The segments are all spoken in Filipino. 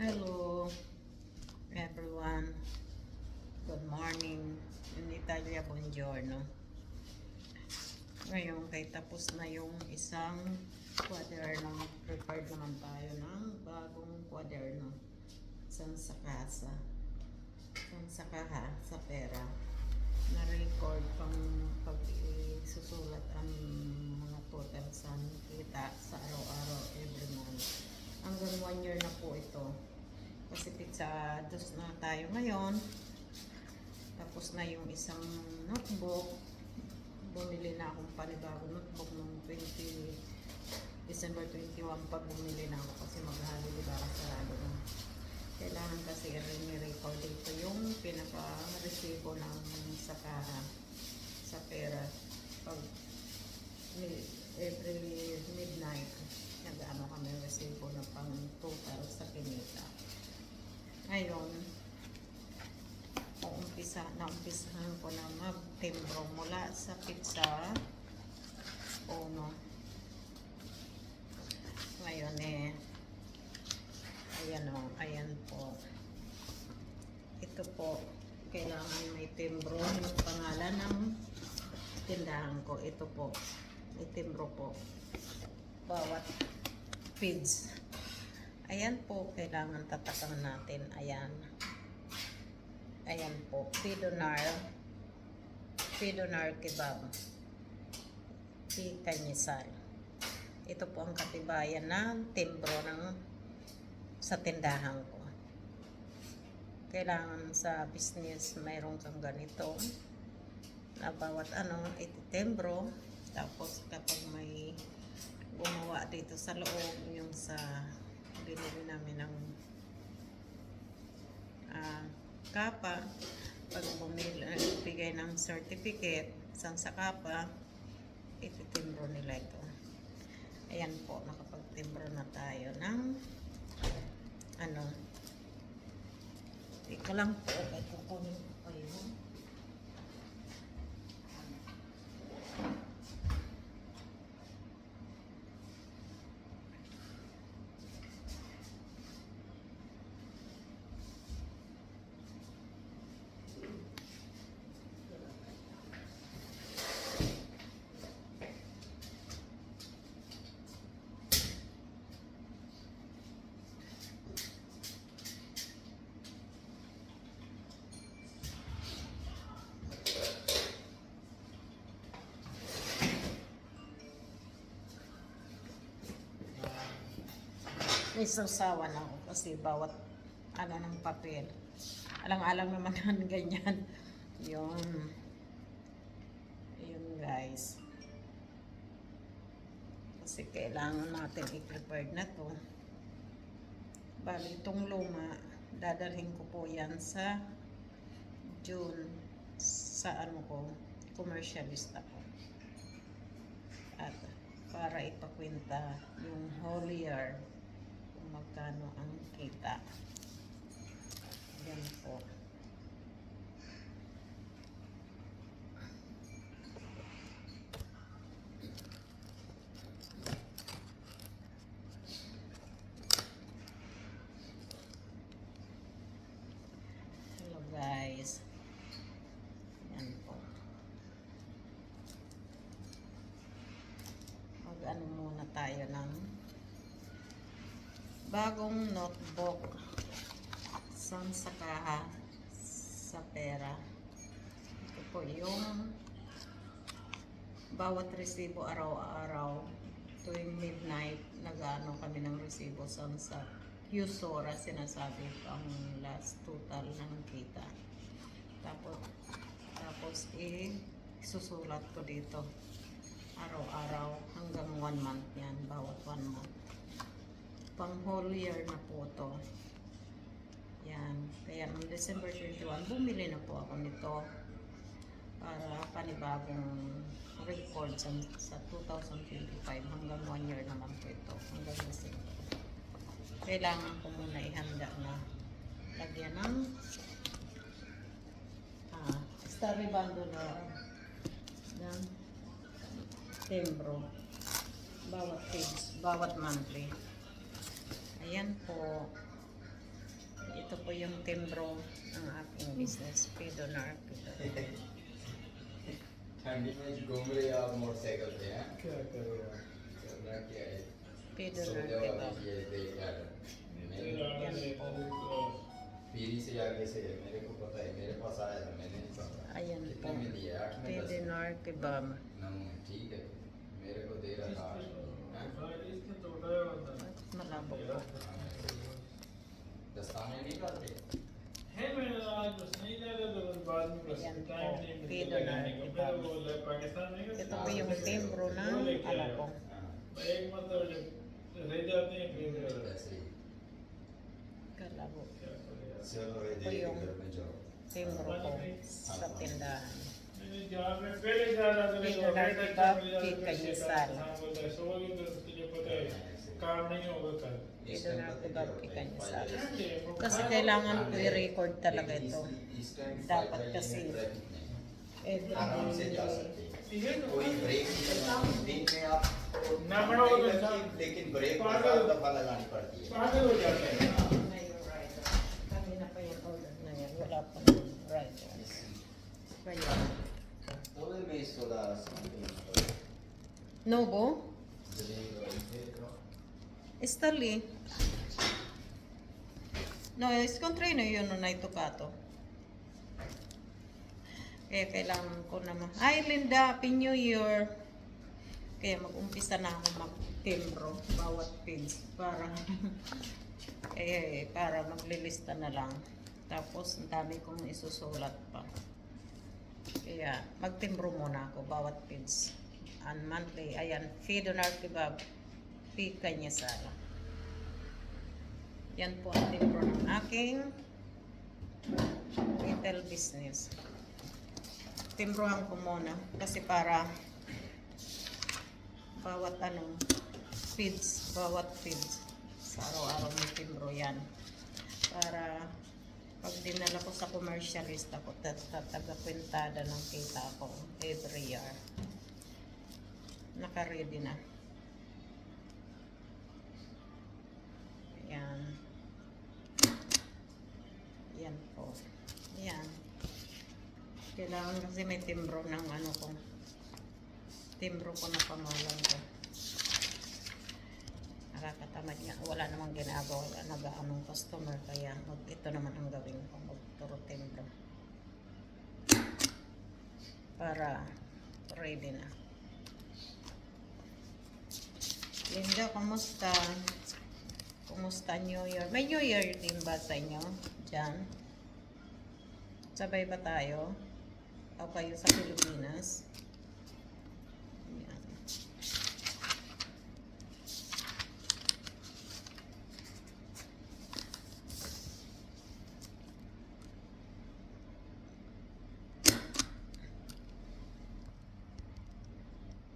Hello everyone, good morning. In Italia, buongiorno. Ngayon kay tapos na yung isang kwaderno. Prepared naman tayo ng bagong kwaderno. Sa casa. Sa kaha, sa pera. Na-record pang pag-susulat ang mga total sa kita sa araw-araw every month. Hanggang 1 year na po ito. Kasi pizza dos na tayo ngayon. Tapos na yung isang notebook. Bumili na akong panibagong notebook noong December 21 pag bumili na ako kasi mag-holiday para sarado na. Kailangan kasi i-record dito yung pinaka-resibo ng sakaha sa pera. Pag every midnight, nag-ano kami resibo na pang total sa kinita. Ngayon, naumpisahan ko na magtimbro mula sa pizza uno. Ngayon ayan po. Ito po, kailangan may timbro yung pangalan ng tindahan ko. Ito po, may timbro po. Bawat feeds. Ayan po, kailangan tatakan natin. Ayan. Ayan po, Pidonar Kebab. Kanyisan. Ito po ang katibayan ng timbro sa tindahan ko. Kailangan sa business mayroon kang ganito na bawat ititimbro. Tapos kapag may gumawa dito sa loob, yung sa binili namin ng kapa, pag bigay ng certificate sa kapa, ititimbro nila ito. Ayan po, nakapagtimbro na tayo ng ika lang po, kahit kukunin ko kayo. May sausawan ako kasi bawat ng papel. Alang-alang naman ng ganyan. Yun guys. Kasi kailangan natin i-prepare na to. Bali, itong luma, dadalhin ko po yan sa June sa commercialista ko. At para ipakwenta yung whole year magkano ang kita. Yan po. Hello guys. Yan po. Mag-ano muna tayo ng bagong notebook sa kaha sa pera. Ito po yung bawat resibo araw-araw tuwing midnight nag-ano kami ng resibo sa Qsora, sinasabi ang last total ng kita. Tapos susulat ko dito araw-araw hanggang 1 month yan, bawat 1 month. Pang whole year na po to. Yan. Kaya noong December 21, bumili na po ako nito para panibagong record sa 2025 hanggang 1 year naman po ito. Hanggang December. Kailangan ko muna ihanda na lagyan ng Starry Bando ng timbro. Bawat page, bawat monthly. Ayan po. Ito po yung timbro ng aking business, Pedonar. ठंडी में घूम रहे हो आप मोटरसाइकिल पे हैं क्या कर रहे हो करना क्या है Pedonar, सो जाओ diba? अभी ये देख यार Yan po. पीरी से आगे से मेरे को पता है मेरे पास आया था मैंने नहीं पता Ayan po. कितने में दिया 8 में 10 Pedonar kebab. नौ में ठीक है मेरे को दे रहा था Malabo po. दस्ताने नहीं डालते है मैंने आज बस नहीं डाला तो बस बाद में बस Yan po. टाइम नहीं मिलता Pedonar लगाने को kebab. फिर वो पाकिस्तान में Ito po yung timbro ng ano ko. एक मतलब जब रह जाते हैं फिर ऐसे ही Kalabo. क्या करें चलो ये Ito देख yung घर में जाओ timbro ko sa tindahan. मैंने जहाँ पे पहले जा रहा था Pedonar तो रेट अच्छा kebab, मिल जाता chicken है masala. हाँ बोलता है सोओगे तो तुझे पता है काम नहीं होगा कल Pedonar kebab, chicken masala. ठीक है, वो Kasi खा- kailangan ko i-record talaga ito. इस टाइम Dapat kasi आराम से जा every सकते हैं ठीक है ना? कोई ब्रेक नहीं लगना दिन में आप ना बड़ा हो तो लेकिन ब्रेक पागल- हर दफा लगानी पड़ती है पागल हो जाते हैं na yung rider. Kanina pa yung order na yan. Wala pa ng rider. Kaya, todo el mes toda Nobo? Estali. No, iskontrino yun no na ito kato. Kaya kailangan ko naman. Hi Linda, Happy New Year. Kaya mag-umpisa na ako mag-timbro bawat page para para maglilista na lang. Tapos ang dami kong isusulat pa. Kaya magtimbro muna ako bawat page. And monthly, ayan, Pedonar kebab, Kanya Sala. Yan po ang timbro ng aking retail business. Timbrohan ko muna kasi para bawat bawat feeds sa araw-araw may timbro yan. Para pag dinala ko sa commercialista ko, tatagapintada ng kita ko every year. Naka-ready na. Yan. Yan po. Yan. Kailangan kasi may timbro ng ano ko. Timbro ko na pangalan ko. Nakakatamad nga. Wala namang ginagawa. Nag-aanong customer. Kaya ito naman ang gawin ko. Magturo timbro. Para ready na. Linda, kumusta? Kumusta New Year? May New Year din ba sa inyo? Diyan? Sabay ba tayo? O kayo sa Pilipinas? Yan.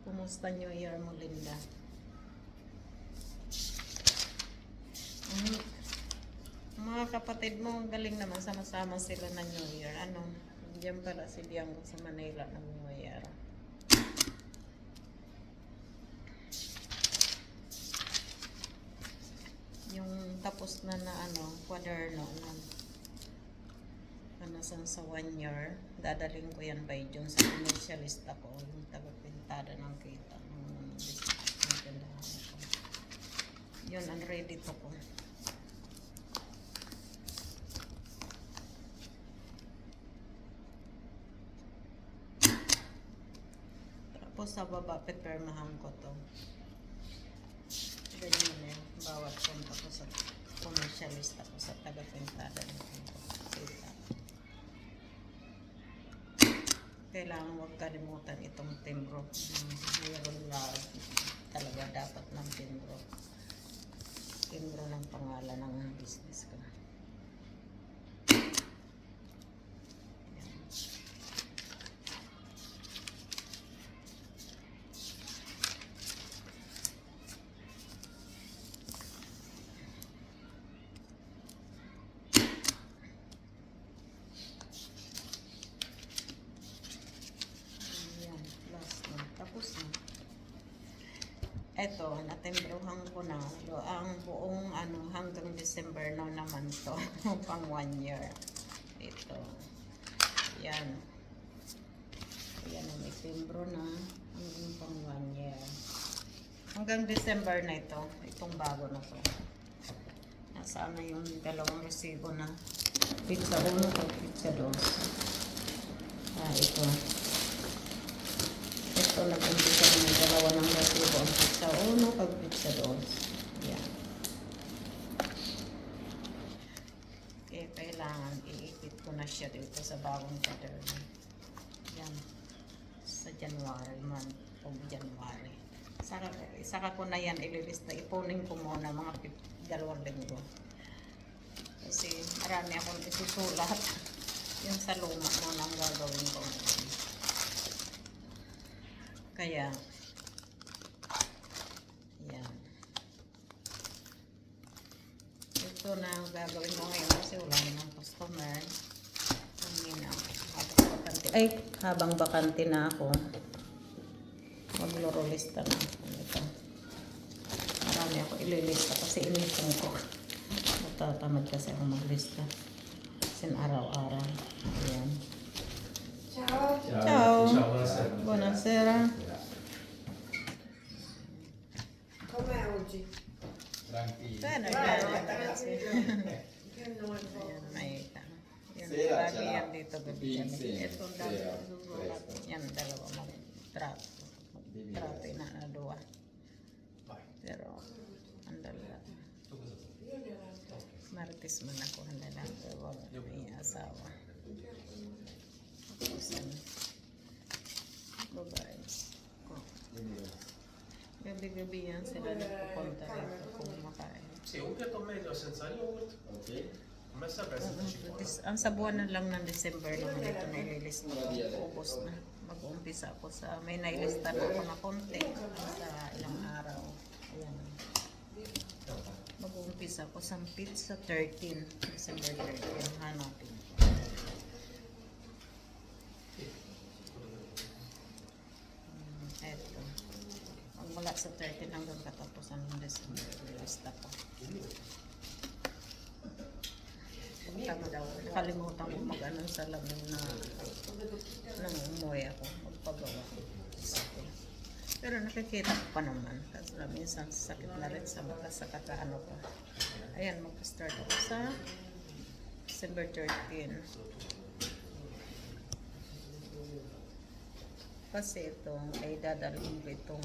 Kumusta New Year mo, Linda? Mga kapatid mo, galing naman, sama-sama sila na New Year. Ano, diyan pala si Diango sa Manila ng New Year. Yung tapos na kwaderno na sa 1 year, dadaling ko yan by June sa commercialista ko, yung tagapintada ng kita ng tindahan ko. Yun, ang ready to ko. Tapos sa baba, pepermahan ko to. Ganyan na yun. Bawat punta ko sa commercialista ko sa tagapintada ng kita. Kailangan huwag kalimutan itong timbro. Mayroon lang talaga dapat ng timbro. Timbro ng pangalan ng business ko. Yan. Ito, natembrohan ko na. Ang buong ano, hanggang December na naman to. Pang 1 year. Ito. Yan. Yan ang itembro na. Hanggang pang 1 year. Hanggang December na ito. Itong bago na to. Nasaan na yung dalawang resibo na pizza 1 at pizza 2. Ito. Ito, nag-umpisa ng dalawa ng resibo. Ang pizza 1 at pizza 2. Yan. Kaya kailangan iikit ko na siya dito sa bagong pattern. Yan. Sa January month of January. Saka ko na yan ililista. Ipunin ko muna mga 2 linggo. Kasi marami akong isusulat. Yung sa luma muna ang gagawin ko. Kaya, yan. Ito na ang gagawin ko ngayon kasi wala namang customer. Habang bakante na ako, maglorolista na ako nito. Marami ako ililista kasi inipon ko. Natatamad kasi ako maglista. Kasi araw-araw. Ayan. Ciao. Ciao. Ciao, buonasera. Buonasera. Com'è oggi? Tranquillo. Bene, Bravo, bene, ragazzi. Che non so. Ayan, may yan, Sera, lagi sarà yan dito gabi yan. pinse, Itong sera, dalawa susulat. presto. Yan, dalawa mag-trato. Mag-trato na naduwa. Pero, ang dala. Io ne ho Marites man ako ang lalaki. Wag may asawa. Tapos, babae. Ko. Gabi-gabi yan sila nagpupunta rito kung makain. Sì, un piatto medio senza yogurt. Ok. Come sempre senza cipolla. Ang sa buwan na lang ng December naman ito naililista ko. Ubos na. Mag-uumpisa ako sa, may nailista na ako na konti sa ilang araw. Ayan. Mag-uumpisa ako sa pizza 13. December 13. Hanapin. Eto. Magmula sa 13 hanggang katapusan ng December. Nailista ko. Tama daw. Nakalimutan ko mag-ano sa lamin na nang umuwi ako. Magpagawa. Pero nakikita ko pa naman. Kasi minsan sakit na rin sa mata sa kakaano ko. Ayan, mag-start ako sa December 13. Kasi ito ay dadalhin ko itong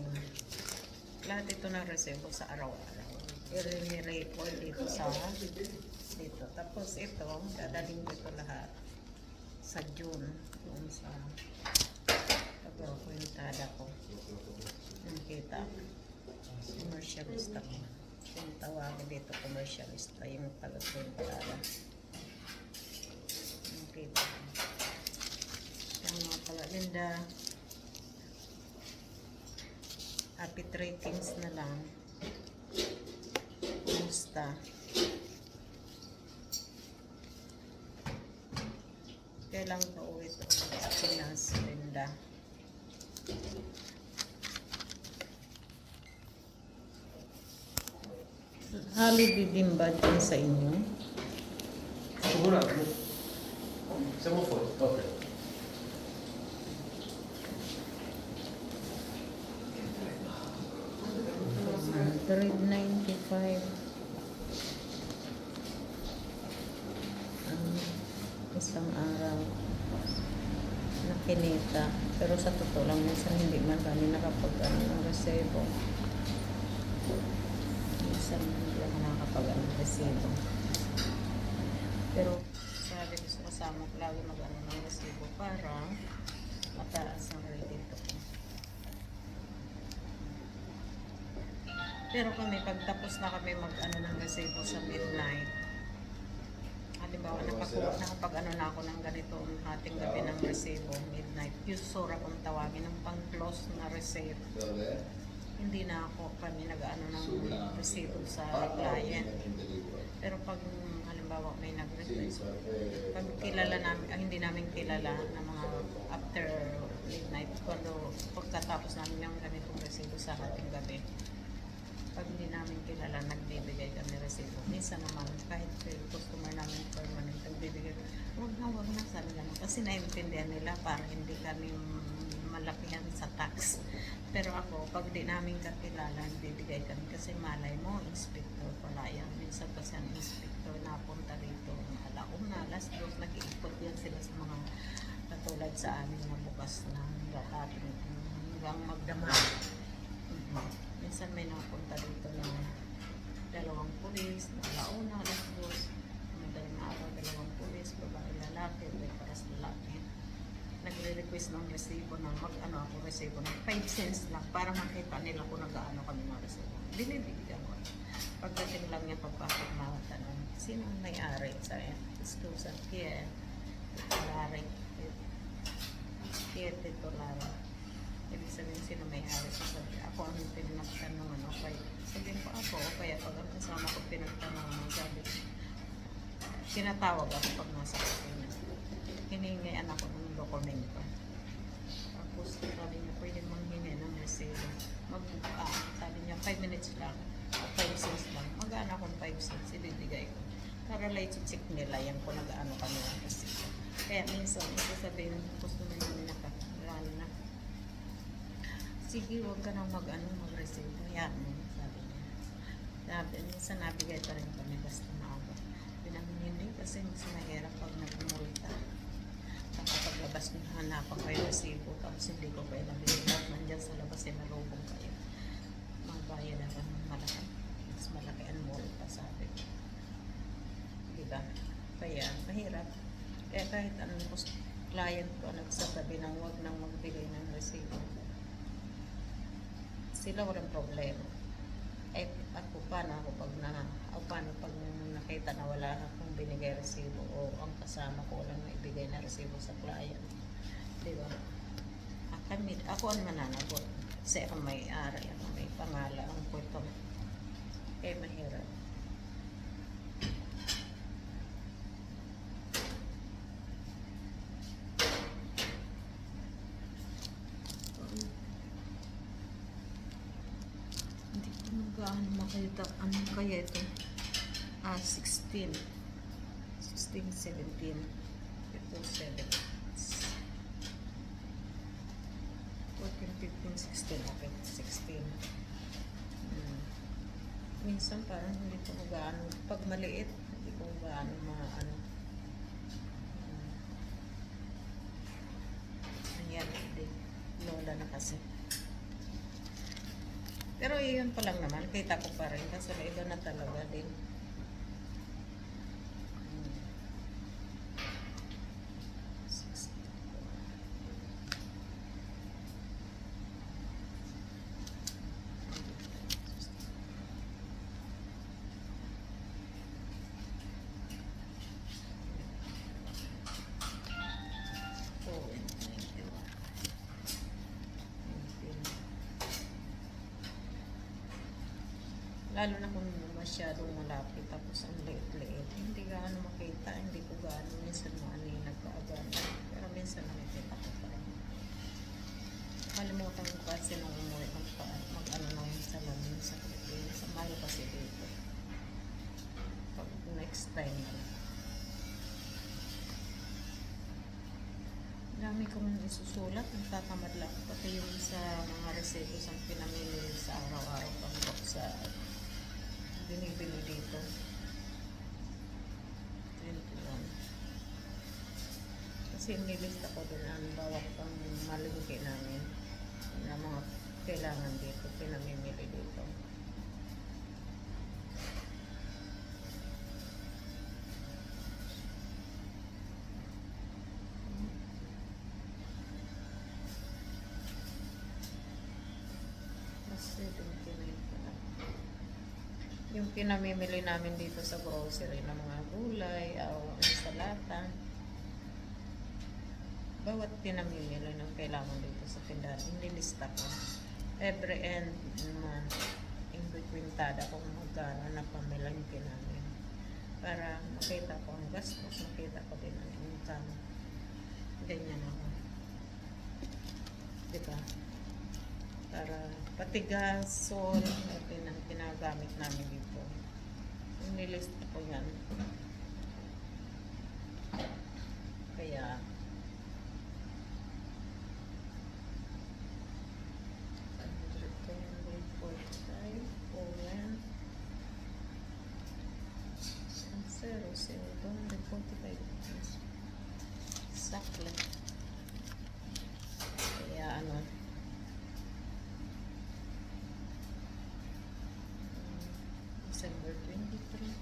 lahat ito ng resibo sa araw-araw. I-relate ko dito sa dito. Tapos ito, dadalhin ko ito lahat sa June. Doon sa pagkakwentada ko. Yung kita. Commercialista ko. Yung tawagin dito, commercialista. Yung pagkakwentada. Yung kita. Yung mga pala, Linda. Happy tradings na lang. Kumusta? Kailang ka uwi ito sa Pinas, Linda. Holiday din ba dyan sa inyo? Un attimo. Siamo fuori. Ok. 195 ang isang araw na kinita. Pero sa totoo lang, minsan hindi man kami nakapag-ano ng resebo. Minsan hindi ako nakapag-ano ng resebo. Pero sabi ko sa kasama ko, lagi mag-ano ng resebo para mataas ang credit ko. Pero kami, pagtapos na kami mag-ano ng resebo sa midnight, halimbawa, nakapag-ano na ako ng ganitong hating gabi ng resebo, midnight, usura kung tawagin ng pang-close na resebo. Dove? Hindi na ako kami nag-ano ng Sulla. resebo sa Ah, client. ovviamente libro. Pero pag halimbawa may Sì, nag-request, perché- pag kilala namin, hindi namin kilala na mga after midnight, pagkatapos namin yung ganitong resebo sa hating gabi, Pag hindi namin kilala, nagbibigay kami resibo. Minsan naman, kahit customer namin permanent, nagbibigay, huwag na, sabi naman. Kasi naiintindihan nila para hindi kami malakihan sa tax. Pero ako, pag di namin kakilala, nagbibigay kami. Kasi malay mo, inspector pala yan. Minsan kasi ang inspector napunta rito, alauna, alas 2, nag-iikot yan sila sa mga katulad sa amin na bukas na hanggang magdamag. Minsan may napunta dito ng 2 pulis, na alauna, alas 2, madaling araw, 2 pulis, babae, lalaki, paras lalaki. Nagre-request ng resibo ng mag-ano ako resibo ng 5 cents lang para makita nila kung nag-ano kami ng resibo. Binibigyan ko. Pagdating lang niya pagpapit mga tanong, sino ang may-ari? Sabi, Susan, Kia, titulari. Kia, titulari. Ibig sabihin, sino may-ari? Sabi, ako ang pinagtanong, ano, kaya sabihin ko ako, kaya pag ang kasama ko pinagtanong, sabi, tinatawag ako pag nasa kusina. Hiningayan ako ng dokumento. Tapos sabi niya, pwede manghingi ng resibo. Sabi niya, 5 minutes lang. 5 cents lang. Mag-ano akong 5 cents, ibibigay ko. Para lang i-check nila yan kung nag-ano kami ng resibo. Kaya minsan, sasabihin, gusto mo namin lalo na. Sige, huwag ka nang mag-resibo. Yan, sabi niya. Sabi, minsan nabigay pa rin kami basta maaga. Pinamin hindi kasi mas mahirap pag nagmulta. Paglabas nyo, hanapan kayo resibo, tapos hindi ko kayo nabiligap, nandyan sa labas ay nalubong kayo. Magbayad ako ng malaki. Mas malaki ang multa, sabi ko. Diba? Kaya, mahirap. Kaya kahit anong client ko nagsasabi ng huwag nang magbigay ng resibo. Sila walang problema. Eh, ako paano pag nakita na wala akong binigay resibo o ang kasama ko walang naibigay na resibo sa client. Diba? Ako ang mananagot. Kasi ako may-ari, ako may pangalan, ang kwento. Kaya mahirap. Hindi ko gaano makita. Ano kaya ito? 16, 17. Ito 7. 14, 15, 16. Okay, 16. Minsan parang hindi ko gaano. Pag maliit, hindi ko gaano maano. Ayan, hindi. Lola na kasi. Pero yun pa lang naman, kita ko pa rin kasi iba na talaga din. Lalo na kung masyadong malapit tapos ang liit-liit. Hindi gaano makita, hindi ko gaano minsan nagkaagan. Pero minsan nakikita ko pa rin. Kalimutan ko kasi nung umuwi mag-ano nang salamin sa Pilipinas. Sa Mayo kasi dito. Pag next time na lang. Dami kong isusulat, nagtatamad lang. Pati yung sa mga receipt ang pinamimili sa araw-araw pang sa binibili dito. 21. Kasi nilista ko din ang bawat pang malingki namin na mga kailangan dito, pinamimili dito. Kasi 29 pala. Yung pinamimili namin dito sa grocery ng mga gulay o ensalata, bawat pinamimili ng kailangan dito sa tindahan, nilista ko. Every end month, in between tada kung magkano na pamilangki namin. Para makita ko ang gastos, makita ko din ang income. Ganyan ako. Diba? Para Pati gasol, ito ang ginagamit namin dito. Nilista ko yan. Kaya, sakla. Kaya ano, December 23.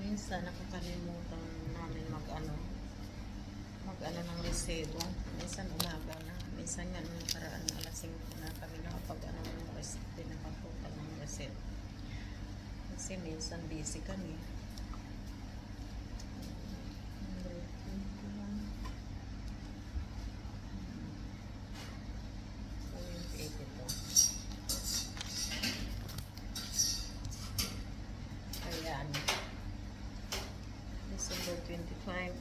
Minsan nakakalimutan namin mag-ano ng resibo. Minsan umaga na. Minsan nga nung nakaraan na alas 5 na kami nakapag-ano ng resibo, pinakaputan ng resibo. Kasi minsan busy kami. 182. Ayan. December 25.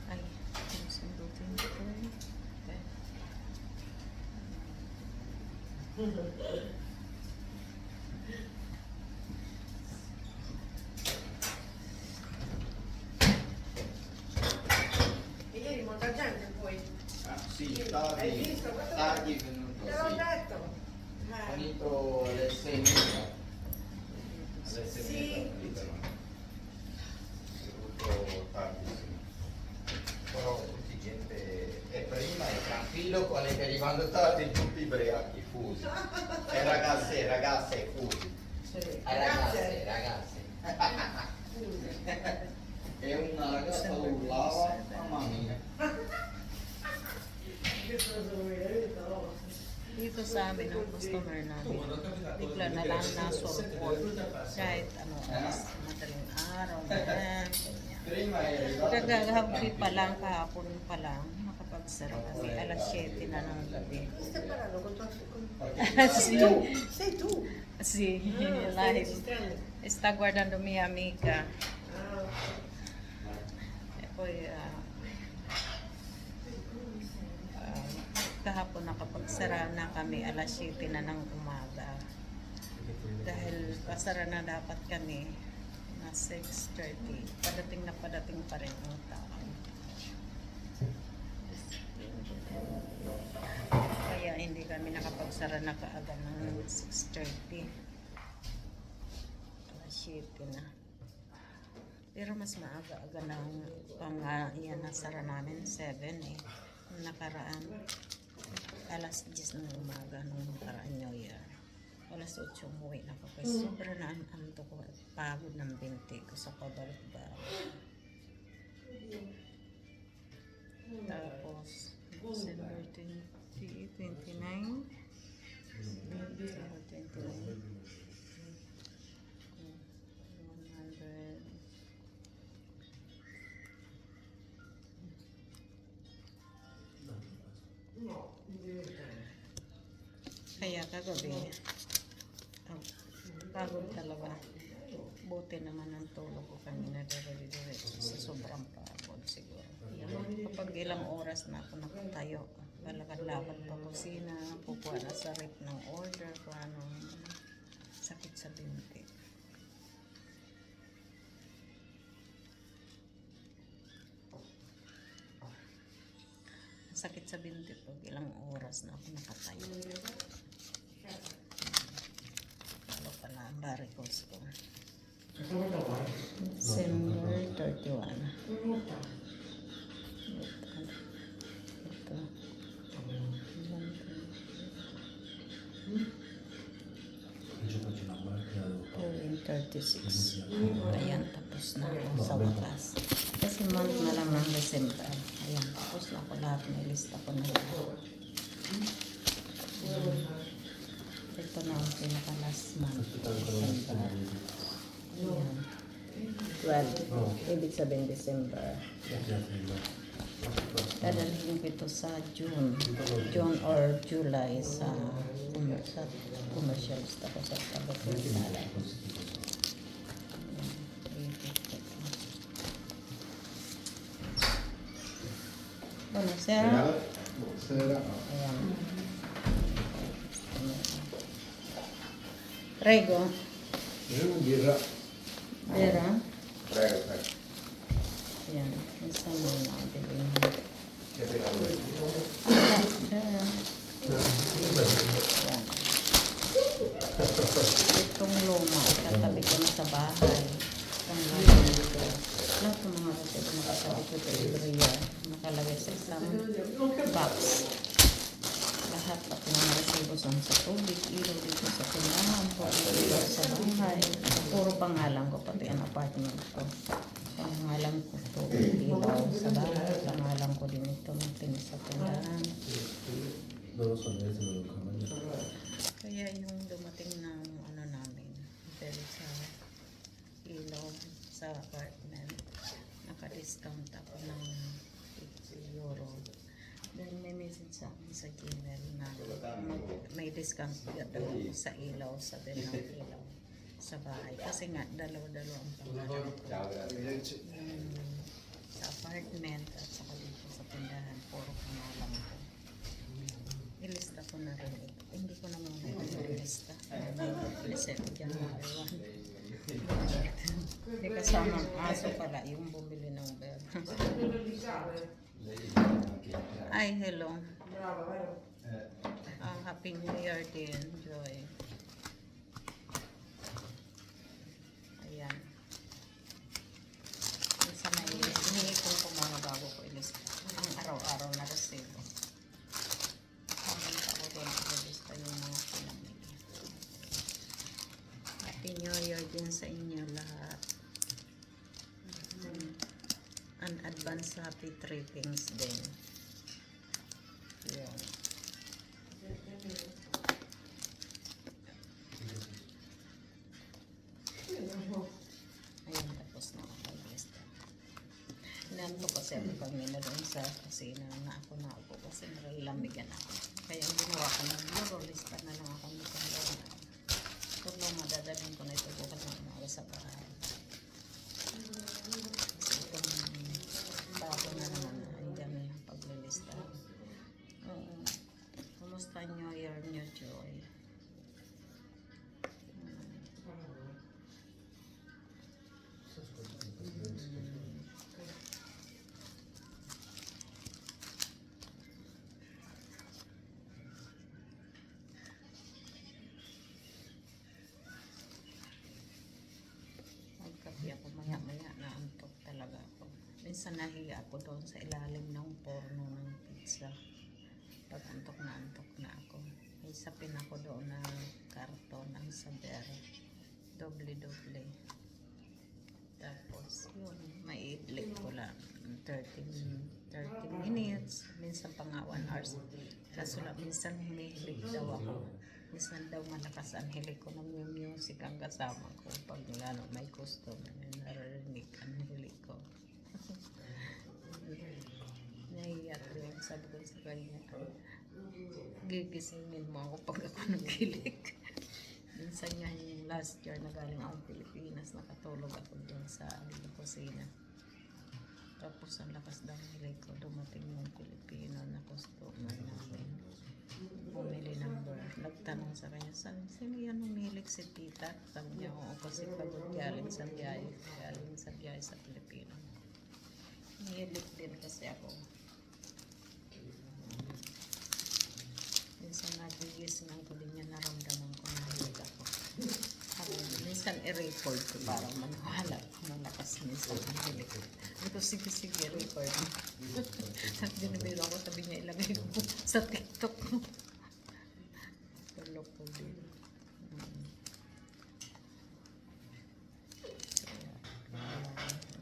Ay, December 25. Okay. Ieri molta gente poi. Ah, sì, Hai tardi, visto? Guarda- tardi è venuto, Te l'ho sì. detto. Finito alle 6:30. Alle 6:30 Sì. finito, no? È venuto tardissimo. Però tutti gente, e prima è tranquillo, quelli che arrivano tardi tutti ubriachi, fusi. E ragazze fusi. Sì. Ragazze. E una ragazza urlava, mamma mia. Che cosa vuoi? Aiuto. Dito sa amin ang customer namin, bigla na lang nasurport kahit ano, madaling araw na yan, ganyan. Prima è arrivato. Kagagabi pa lang, kahapon pa lang, makapagsara kasi alas 7 na ng gabi. Stai parlando con tua Sì. Sei tu. Sì, Stai live. registrando. Sta guardando mia amica. Ah, E poi, kahapon nakapagsara na kami alas 7 na ng umaga. Dahil pasara na dapat kami na 6:30. Padating pa rin ang tao. Kaya hindi kami nakapagsara na kaagad ng 6:30. Alas 7 na. Pero mas maaga-aga na yan nasara namin 7 eh. Nung nakaraan. Alas 10 ng umaga nung nakaraan New Year. Alas 8 umuwi na ako. Kasi sobra na ang anto ko at pagod ng binti ko sa pabalik-balik. Tapos, December 29. December 29. 100. no, mi devi fare. Kaya kagabi, pagod talaga. Buti naman ang tulog ko kanina dire-diretso sa sobrang pagod siguro. Kapag ilang oras na ako nakatayo, palakad-lakad pa kusina, pupuha na sa rep ng order, kung anong sakit sa binti. Sakit sa binti pag ilang oras na ako nakatayo. Lalo pa na ang varicose ko. December 31. Ito. 36. Ayan, tapos na ako sa wakas. Kasi month na lang ng December. Ayan, tapos na ako lahat. May lista ko na lahat. Ito na ang pinaka last month. December. Ayan. 12. Ibig sabihin December. Dadalhin ko ito sa June. June or July sa commercial ko sa Tabatinala. Buonasera. Buonasera. Ayan. Prego. Birra. Vera. Prego, prego. Ayan. Isa mo na ang bilhin. Che prego. Ayan. Itong luma, ikatabi ko na sa bahay. Itong luma dito. Lahat ng mga resibo nakatabi ko sa Ibria. Nakalagay sa isang box. Lahat pati mga resibo sa tubig, ilaw dito sa tindahan, ilaw sa bahay. Puro pangalan ko, pati ang apartment ko. Pangalan ko to, ilaw sa bahay. Pangalan ko din ito, tinis sa tindahan. Kaya yung dumating ng ano namin, pero sa ilaw sa apartment, naka-discount ako ng 50 euro. Then may message sa akin sa Gmail na may discount daw sa ilaw, sa bill ng ilaw sa bahay. Kasi nga, dalawa-dalawa ang pangalan ko. Sa apartment at saka dito sa tindahan, puro pangalan ko. Ilista ko na rin ito. Hindi ko naman ilista. Reset January 1. Hindi kasama ang aso pala yung bumili ng bell. Ay, hello. Brava, vero? Happy New Year din, Joy. Ayan. Isa na iniipon ko mga bago ko ilista. Ang araw-araw na resibo. Habang ako doon ilista yung mga pinamili. Happy New Year din sa inyo lahat. An advance happy trippings din. Yun. Ayun, tapos na ako mag-lista. Inanto kasi ako kanina doon sa kusina na ako kasi nalalamigan ako. Kaya ang ginawa ko ng luro, lista na lang ako nitong laro. Kung lang madadalhin ko na ito bukas na umaga sa bahay. Bago na naman ay dami ang paglilista. Oo. Kumusta New Year niyo, Joy? Magkapi ako maya-maya na antok talaga ako. Minsan nahiga ako doon sa ilalim ng porno ng pizza. Pag antok na ako. May sapin ako doon na karton ng saber. Doble-doble. Tapos yun, may idlik ko lang. 30 minutes. Minsan pa nga 1 hour. Kaso lang, minsan humihilig daw ako. Minsan daw malakas ang hilig ko ng music ang kasama ko. Pag lalo may customer, naririnig ang hilig ko. Naiyak yun. Sabi ko sa kanya, gigisingin mo ako pag ako naghilig. Minsan nga yung last year na galing akong Pilipinas, nakatulog ako doon sa kusina. Tapos ang lakas daw ng hilig ko, dumating yung Pilipino na customer namin. Bumili ng bar. Nagtanong sa kanya, sino yan humilig si tita? Sabi niya, oo, kasi pagod galing sa biyahe. Galing sa biyahe sa Pilipino. Hilig din kasi ako. Minsan nagigising ko din yan, naramdaman ko na hilig ako. Minsan i-record ko para maniwala ko malakas minsan ang hilig ko. Sabi ko, sige, record mo. Binibiro ako, sabi niya, ilagay ko sa TikTok ko. Tulog ko din.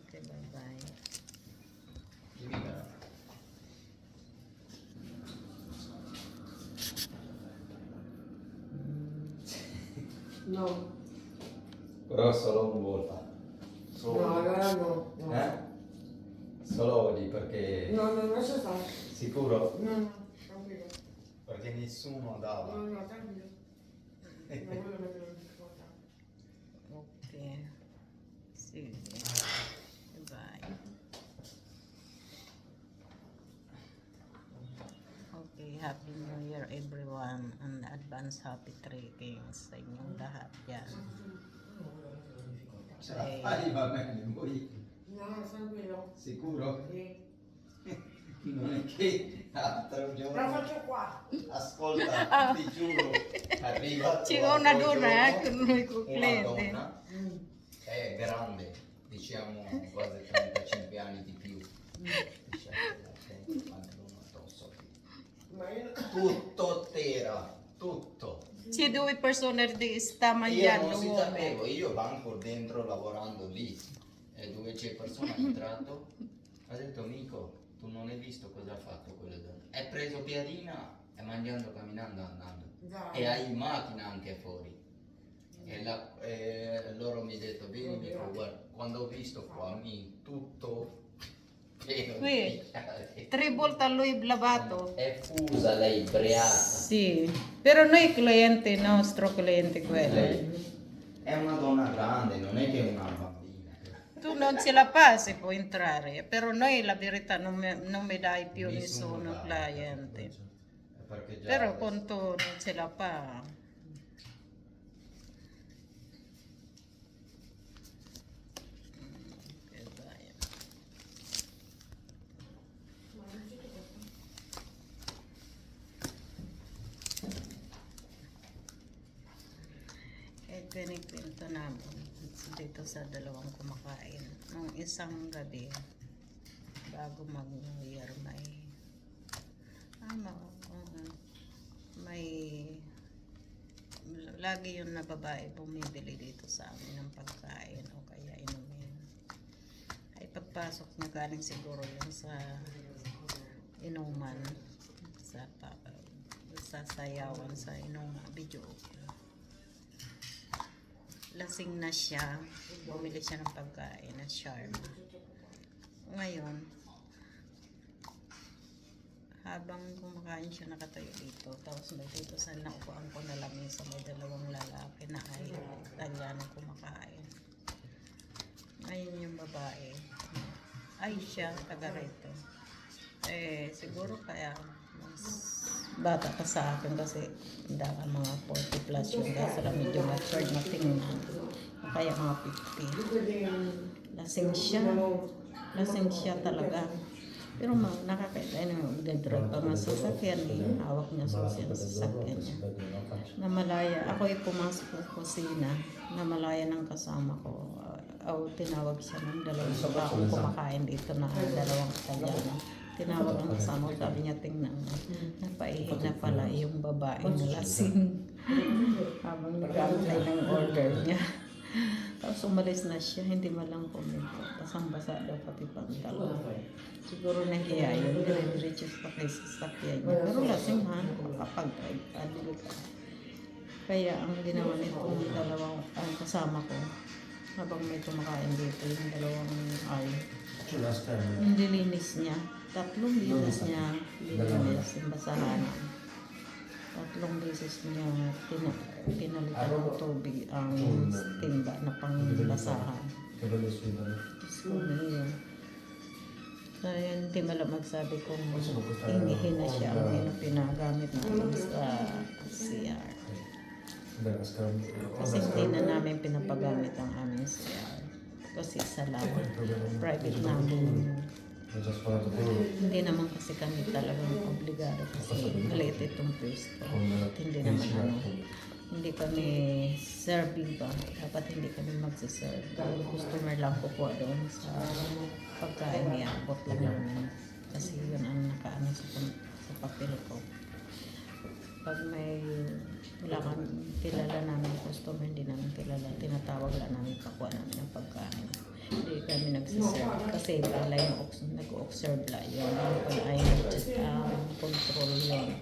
Okay, bye-bye. No. Però solo un volta. No, allora no. No, Solo lì perché... no, lascia stare. Sicuro? No, no, tranquillo. Perché nessuno andava. No, no, tranquillo. Non voglio vedere il fuoco. Okay. Sige. Bye. Happy New Year everyone and advance happy trekings sa inyong lahat dyan. Ce la fai va bene, voi No, tranquillo. sicuro? Sì. Non è che l'altro Lo giorno, faccio qua. ascolta, ti giuro, arriva C'è l'altro una donna giorno, con noi una complete. donna è grande, diciamo quasi 35 anni di più. Diciamo, ok, pantalone addosso. Ma io... Tutto tera, tutto. Ci due persone di sta Io mangiando non si uomo. sapevo, io banco dentro lavorando lì e dove c'è persona è entrato, ha detto Nico, tu non hai visto cosa ha fatto quelle donne? È preso piadina e mangiando, camminando, andando. Dai. E hai macchina anche fuori. E loro mi hanno detto, vieni Nico, guarda, quando ho visto qua, tutto pieno Qui, di chiare. 3 volte a lui lavato. È fusa lei, breata. Sì, però noi cliente, nostro cliente quello. Lei è una donna grande, non è che è una bambina. Tu non ce la passi può entrare, però noi la verità non mi dai più nessuno dà, cliente. Perché già Però adesso- con tu non ce la fa. E kwento namin dito sa dalawang kumakain. Nung isang gabi, bago mag-New Year, may lagi yun na babae bumibili dito sa amin ng pagkain o kaya inumin. Ay pagpasok niya galing siguro yun sa inuman, sa sayawan sa inuman, video. Lasing na siya, bumili siya ng pagkain na charm. Ngayon, habang kumakain siya nakatayo dito, tapos may dito sa naupuan ko na lamesa, may dalawang lalaki na ay Italiano kumakain. Ngayon yung babae, ay siya, taga rito. Eh, siguro kaya mas bata pa sa akin kasi daka mga 40 plus yung dahil sila medyo matured na tingnan. O kaya mga 50. Lasing siya talaga. Pero nakakaita yung nagdadrive pa nga sa sasakyan eh. Hawak niya susi ang sasakyan niya. Namalaya, ako ay pumasok sa kusina. Namalaya ng kasama ko. Tinawag siya ng dalawang taong kumakain dito na dalawang Italiano. Tinawag ang kasama ko, sabi niya, tingnan mo. Napaihi na pala yung babae na lasing. Habang nag-aantay ng order niya. Tapos umalis na siya, hindi malang komento. Basang-basa daw pati pantalon. Siguro nahiya yun, dire-diretso pa kay sasakyan niya. Pero lasing ha, kapag kaya ang ginawa nitong dalawang kasama ko, habang may kumakain dito, yung dalawang yung dilinis niya. 3 linis niya, lilinis yung basahan. 3 beses niya pinalitan ng tubig ang timba na pangbasahan. Diyos ko ngayon. Kaya hindi malam magsabi kung inihin na siya ang pinagamit namin sa CR. Kasi hindi na namin pinapagamit ang aming CR. Kasi isa lang, private namin. Hindi naman kasi kami talagang obligado kasi maliit itong pwesto. Hindi naman hindi kami serving ba. Dapat hindi kami magsiserve. Dahil customer lang kukuha doon sa pagkain niya. Abot lang namin. Kasi yun ang nakaano sa papel ko. Pag may wala kang kilala namin customer, hindi namin kilala, tinatawag lang namin pakuha namin ng pagkain. Hindi kami nagsiserve kasi pala yung nag-observe lang yun. Pag ay control yun.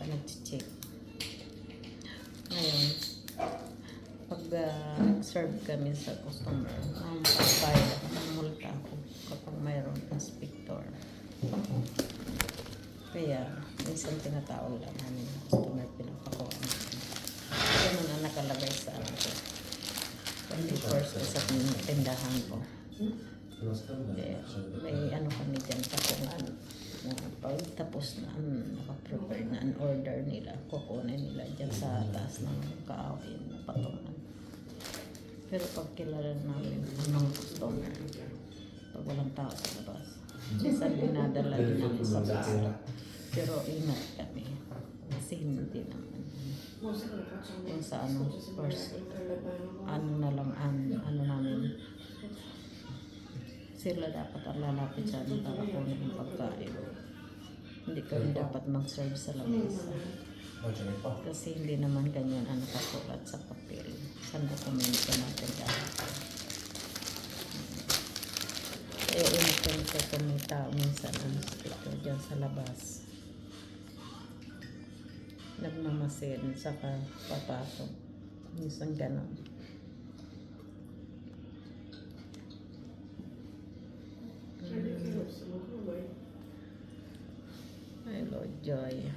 Nag-check. Ngayon, pag nag-serve kami sa customer, ang pagbayad, ang multa ako kapag mayroon inspector. Kaya, minsan tinatawag lang namin ng customer, pinapakuha namin. Ganun ang nakalagay sa akin. 21st sa tindahan ko. May ano kami dyan, takungan. Pag pag tapos na naka-prepare na ang order nila, kukunin nila dyan sa taas ng kaawin na patungan. Pero pag kilala namin ang mga customer, pag walang tao sa labas, minsan dinadala din namin sa bahay. Pero ingat kami kasi hindi naman kung sa ano first ano na lang ano namin sila dapat ang lalapit sa amin para kunin yung pagkain. Hindi kami dapat mag-serve sa labas. Kasi hindi naman ganyan ang nakasulat sa papel. Sa dokumento natin dapat. Kaya ingat kami sa tumita minsan ang ito dyan sa labas. Nagmamasin saka papasok. Minsan ganon. Hello, Joy.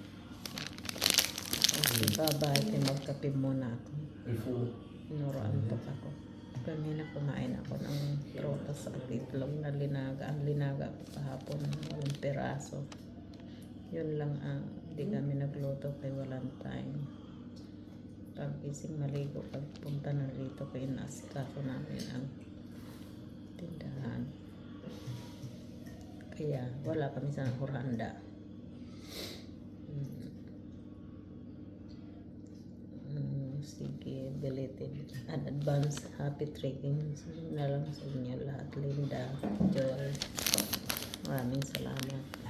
Okay, bye-bye. Magkape muna ako. Inuruan pa ako. Kanina kumain ako ng prutas at itlog na linaga. Ang linaga ko kahapon, walang peraso. Yun lang hindi kami nagluto kay walang time. Pag ising maligo, pagpunta na rito kay inaasikaso namin ang tindahan. Kaya wala kami sa huranda. Sige, belated and advance happy trekking na lang sa inyo lahat. Linda, Joy, maraming salamat.